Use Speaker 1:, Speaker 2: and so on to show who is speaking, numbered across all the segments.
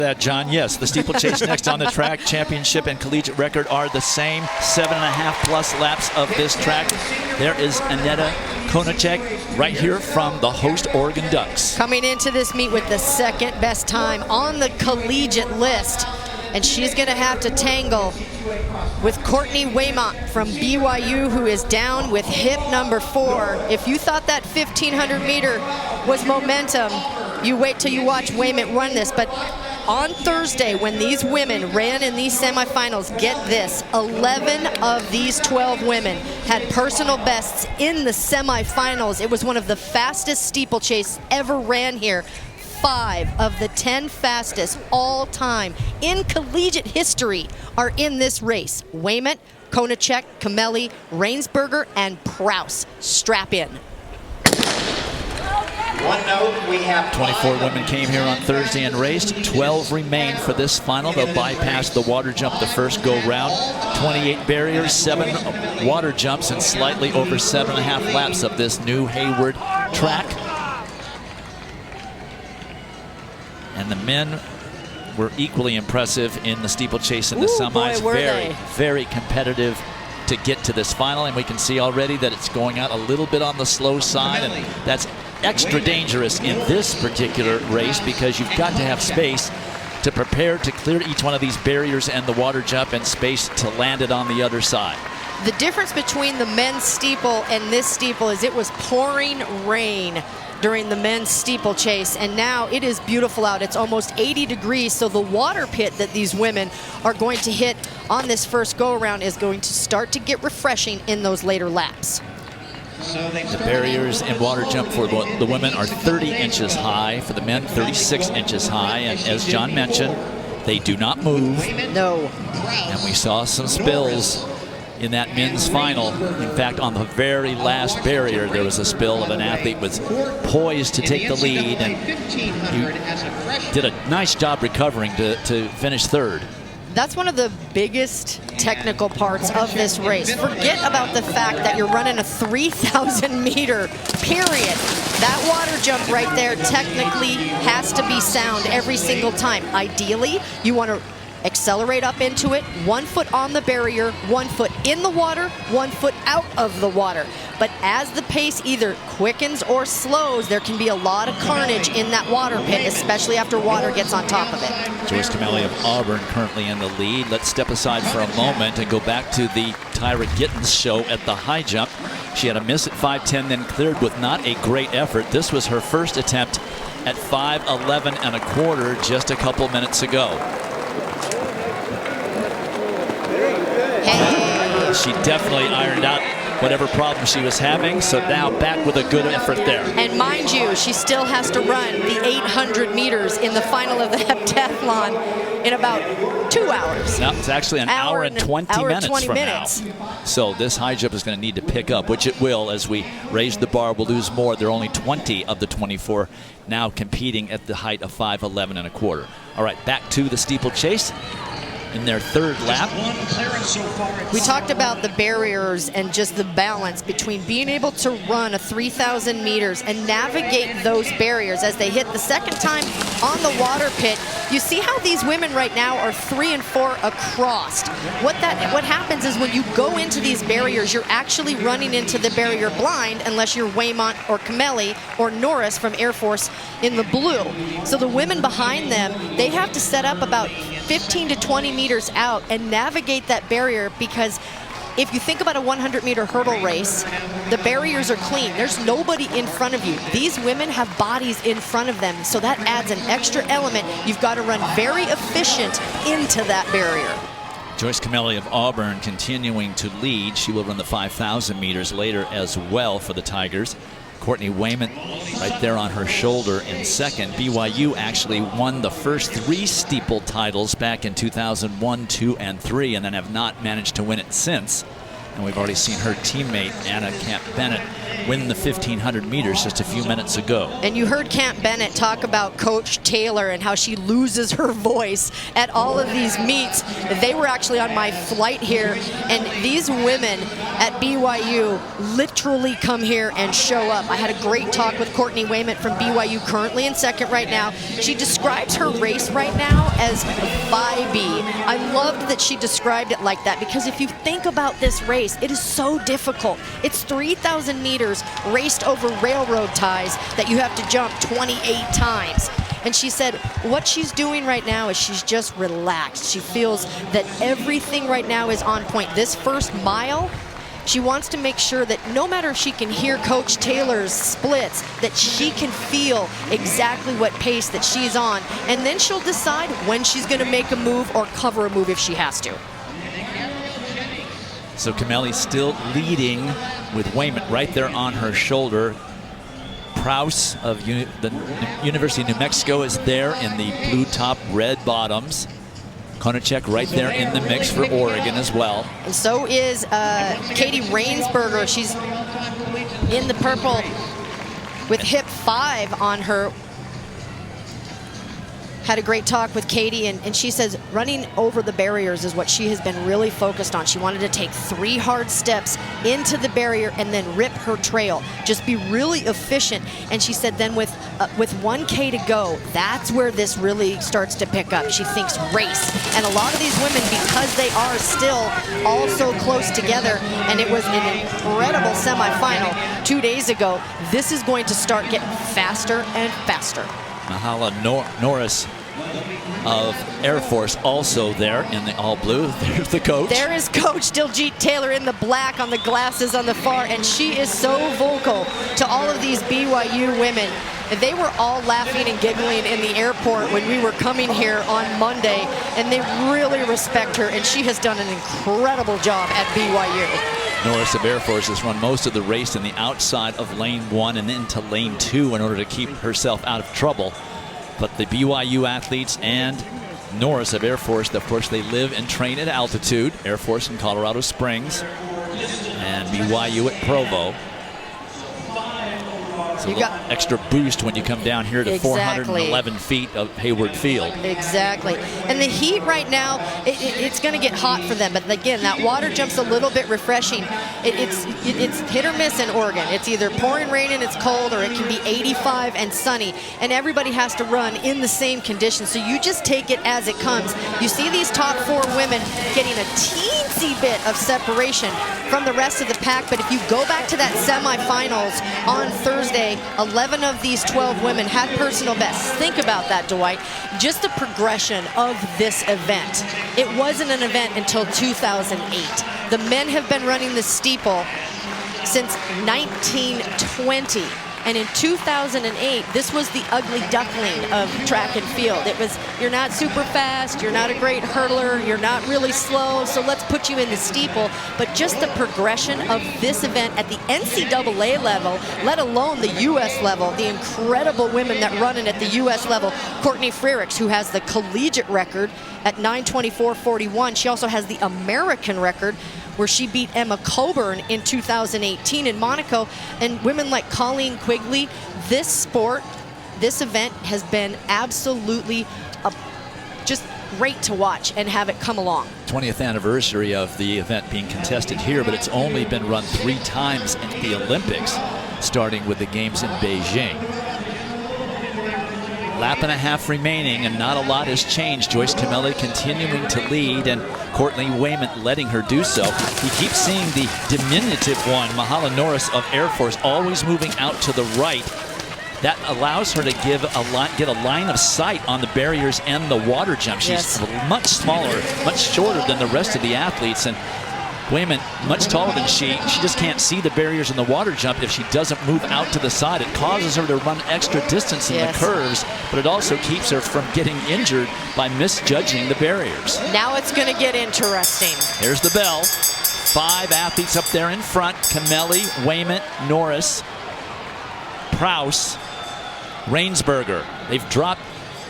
Speaker 1: That, John, yes, the steeplechase next on the track. Championship and collegiate record are the same. 7.5+ laps of this track. There is Aneta Konachek right here from the host Oregon Ducks.
Speaker 2: Coming into this meet with the second best time on the collegiate list. And she's going to have to tangle with Courtney Waymont from BYU, who is down with hip number 4. If you thought that 1,500 meter was momentum, you wait till you watch Waymont run this. But on Thursday, when these women ran in these semifinals, get this, 11 of these 12 women had personal bests in the semifinals. It was one of the fastest steeplechase ever ran here. 5 of the 10 fastest all time in collegiate history are in this race. Waymont, Konachek, Camelli, Rainsberger, and Prouse. Strap in.
Speaker 1: 24 women came here on Thursday and raced. 12 remain for this final. They'll bypass the water jump the first go round. 28 barriers, 7 water jumps, and slightly over 7.5 laps of this new Hayward track. And the men were equally impressive in the steeplechase and the semis.
Speaker 2: Boy,
Speaker 1: very competitive to get to this final, and we can see already that it's going out a little bit on the slow side, and that's extra dangerous in this particular race because you've got to have space to prepare to clear each one of these barriers and the water jump, and space to land it on the other side.
Speaker 2: The difference between the men's steeple and this steeple is it was pouring rain during the men's steeplechase, and now it is beautiful out. It's almost 80 degrees, so the water pit that these women are going to hit on this first go-around is going to start to get refreshing in those later laps.
Speaker 1: The barriers in water jump for the women are 30 inches high. For the men, 36 inches high. And as John mentioned, they do not move.
Speaker 2: No.
Speaker 1: And we saw some spills in that men's final. In fact, on the very last barrier, there was a spill of an athlete was poised to take the lead, and he did a nice job recovering to finish third.
Speaker 2: That's one of the biggest technical parts of this race. Forget about the fact that you're running a 3,000 meter period. That water jump right there technically has to be sound every single time. Ideally, you want to accelerate up into it, 1 foot on the barrier, 1 foot in the water, 1 foot out of the water. But as the pace either quickens or slows, there can be a lot of carnage in that water pit, especially after water gets on top of it.
Speaker 1: Joyce Camelli of Auburn currently in the lead. Let's step aside for a moment and go back to the Tyra Gittens show at the high jump. She had a miss at 5:10, then cleared with not a great effort. This was her first attempt at 5:11 1/4 just a couple minutes ago. She definitely ironed out whatever problem she was having, so now back with a good effort there.
Speaker 2: And mind you, she still has to run the 800 meters in the final of the heptathlon in about 2 hours.
Speaker 1: No, it's actually an hour and 20 minutes from now. So this high jump is going to need to pick up, which it will as we raise the bar. We'll lose more. There are only 20 of the 24 now competing at the height of 5:11 1/4. All right, back to the steeplechase in their third lap.
Speaker 2: We talked about the barriers and just the balance between being able to run a 3,000 meters and navigate those barriers as they hit the second time on the water pit. You see how these women right now are 3 and 4 across. What happens is when you go into these barriers, you're actually running into the barrier blind unless you're Waymont or Camelli or Norris from Air Force in the blue. So the women behind them, they have to set up about 15 to 20 meters out and navigate that barrier, because if you think about a 100-meter hurdle race, the barriers are clean. There's nobody in front of you. These women have bodies in front of them, so that adds an extra element. You've got to run very efficient into that barrier.
Speaker 1: Joyce Camelli of Auburn continuing to lead. She will run the 5,000 meters later as well for the Tigers. Courtney Waymont right there on her shoulder in second. BYU actually won the first 3 steeple titles back in 2001, 2, and 3, and then have not managed to win it since. And we've already seen her teammate, Anna Camp-Bennett, win the 1,500 meters just a few minutes ago.
Speaker 2: And you heard Camp-Bennett talk about Coach Taylor and how she loses her voice at all of these meets. They were actually on my flight here, and these women at BYU literally come here and show up. I had a great talk with Courtney Wayment from BYU, currently in second right now. She describes her race right now as vibey. I loved that she described it like that, because if you think about this race, it is so difficult. It's 3,000 meters raced over railroad ties that you have to jump 28 times. And she said what she's doing right now is she's just relaxed. She feels that everything right now is on point. This first mile, she wants to make sure that no matter if she can hear Coach Taylor's splits, that she can feel exactly what pace that she's on. And then she'll decide when she's going to make a move or cover a move if she has to.
Speaker 1: So Camelli still leading with Wayment right there on her shoulder. Prowse of the University of New Mexico is there in the blue top, red bottoms. Konachek right there in the mix for Oregon as well.
Speaker 2: And so is Katie Rainsberger. She's in the purple with hip 5 on her. Had a great talk with Katie, and she says running over the barriers is what she has been really focused on. She wanted to take 3 hard steps into the barrier and then rip her trail. Just be really efficient. And she said then with 1K to go, that's where this really starts to pick up. She thinks race. And a lot of these women, because they are still all so close together, and it was an incredible semifinal 2 days ago, this is going to start getting faster and faster.
Speaker 1: Mahala Norris of Air Force also there in the all blue. There's the coach.
Speaker 2: There is Coach Diljit Taylor in the black on the glasses on the far, and she is so vocal to all of these BYU women. They were all laughing and giggling in the airport when we were coming here on Monday, and they really respect her, and she has done an incredible job at BYU.
Speaker 1: Norris of Air Force has run most of the race in the outside of lane 1 and into lane 2 in order to keep herself out of trouble. But the BYU athletes and Norris of Air Force, of course, they live and train at altitude. Air Force in Colorado Springs and BYU at Provo. So you got extra boost when you come down here to 411 feet of Hayward Field.
Speaker 2: Exactly. And the heat right now, it's going to get hot for them. But again, that water jump's a little bit refreshing. It's hit or miss in Oregon. It's either pouring rain and it's cold, or it can be 85 and sunny. And everybody has to run in the same conditions. So you just take it as it comes. You see these top 4 women getting a teensy bit of separation from the rest of the pack. But if you go back to that semifinals on Thursday, 11 of these 12 women had personal bests. Think about that, Dwight. Just the progression of this event. It wasn't an event until 2008. The men have been running the steeple since 1920. And in 2008, this was the ugly duckling of track and field. It was, you're not super fast, you're not a great hurdler, you're not really slow, so let's put you in the steeple. But just the progression of this event at the NCAA level, let alone the U.S. level, the incredible women that run it at the U.S. level. Courtney Frerichs, who has the collegiate record at 9:24.41. She also has the American record, where she beat Emma Coburn in 2018 in Monaco. And women like Colleen Quigley, this sport, this event has been absolutely just great to watch and have it come along.
Speaker 1: 20th anniversary of the event being contested here, but it's only been run 3 times in the Olympics, starting with the games in Beijing. Lap and a half remaining, and not a lot has changed. Joyce Camelli continuing to lead, and Courtney Wayment letting her do so. We keep seeing the diminutive one, Mahala Norris of Air Force, always moving out to the right. That allows her to get a line of sight on the barriers and the water jump. She's much smaller, much shorter than the rest of the athletes, and Wayment, much taller than she just can't see the barriers in the water jump if she doesn't move out to the side. It causes her to run extra distance in the curves, but it also keeps her from getting injured by misjudging the barriers.
Speaker 2: Now it's going to get interesting.
Speaker 1: There's the bell. 5 athletes up there in front: Camelli, Wayment, Norris, Prowse, Rainsberger. They've dropped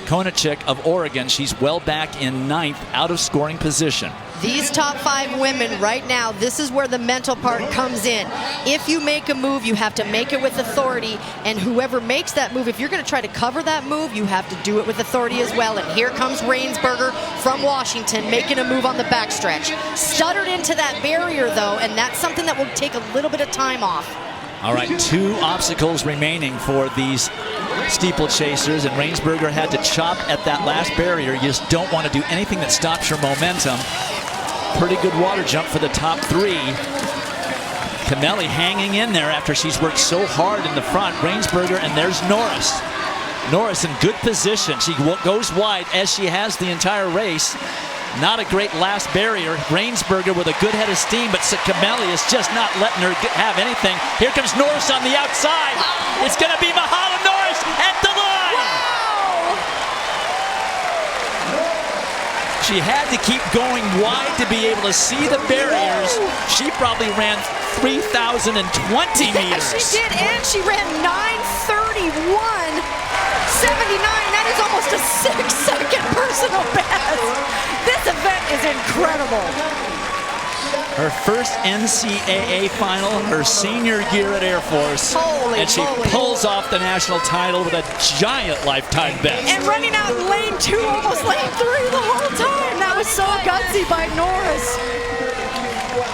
Speaker 1: Konachik of Oregon. She's well back in 9th, out of scoring position.
Speaker 2: These top 5 women right now, this is where the mental part comes in. If you make a move, you have to make it with authority, and whoever makes that move, if you're going to try to cover that move, you have to do it with authority as well. And here comes Rainsberger from Washington making a move on the backstretch. Stuttered into that barrier, though, and that's something that will take a little bit of time off.
Speaker 1: All right, 2 obstacles remaining for these steeplechasers, and Rainsberger had to chop at that last barrier. You just don't want to do anything that stops your momentum. Pretty good water jump for the top 3. Camelli hanging in there after she's worked so hard in the front. Rainsberger, and there's Norris. Norris in good position. She goes wide as she has the entire race. Not a great last barrier. Rainsberger with a good head of steam, but Camelli is just not letting her have anything. Here comes Norris on the outside. It's going to be Mahala Norris at the line.
Speaker 2: Wow!
Speaker 1: She had to keep going wide to be able to see the barriers. She probably ran 3,020 meters.
Speaker 2: She did, and she ran 9:31.79. That is almost a 6-second personal best. This event is incredible.
Speaker 1: Her first NCAA final, her senior year at Air Force.
Speaker 2: Holy
Speaker 1: and she
Speaker 2: moly.
Speaker 1: pulls off the national title with a giant lifetime best.
Speaker 2: And running out in lane 2, almost lane 3 the whole time. That was so gutsy by Norris.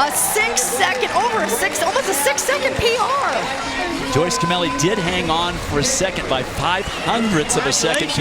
Speaker 2: A 6-second, almost a 6-second PR.
Speaker 1: Joyce Camelli did hang on for a second by 0.05 of a second.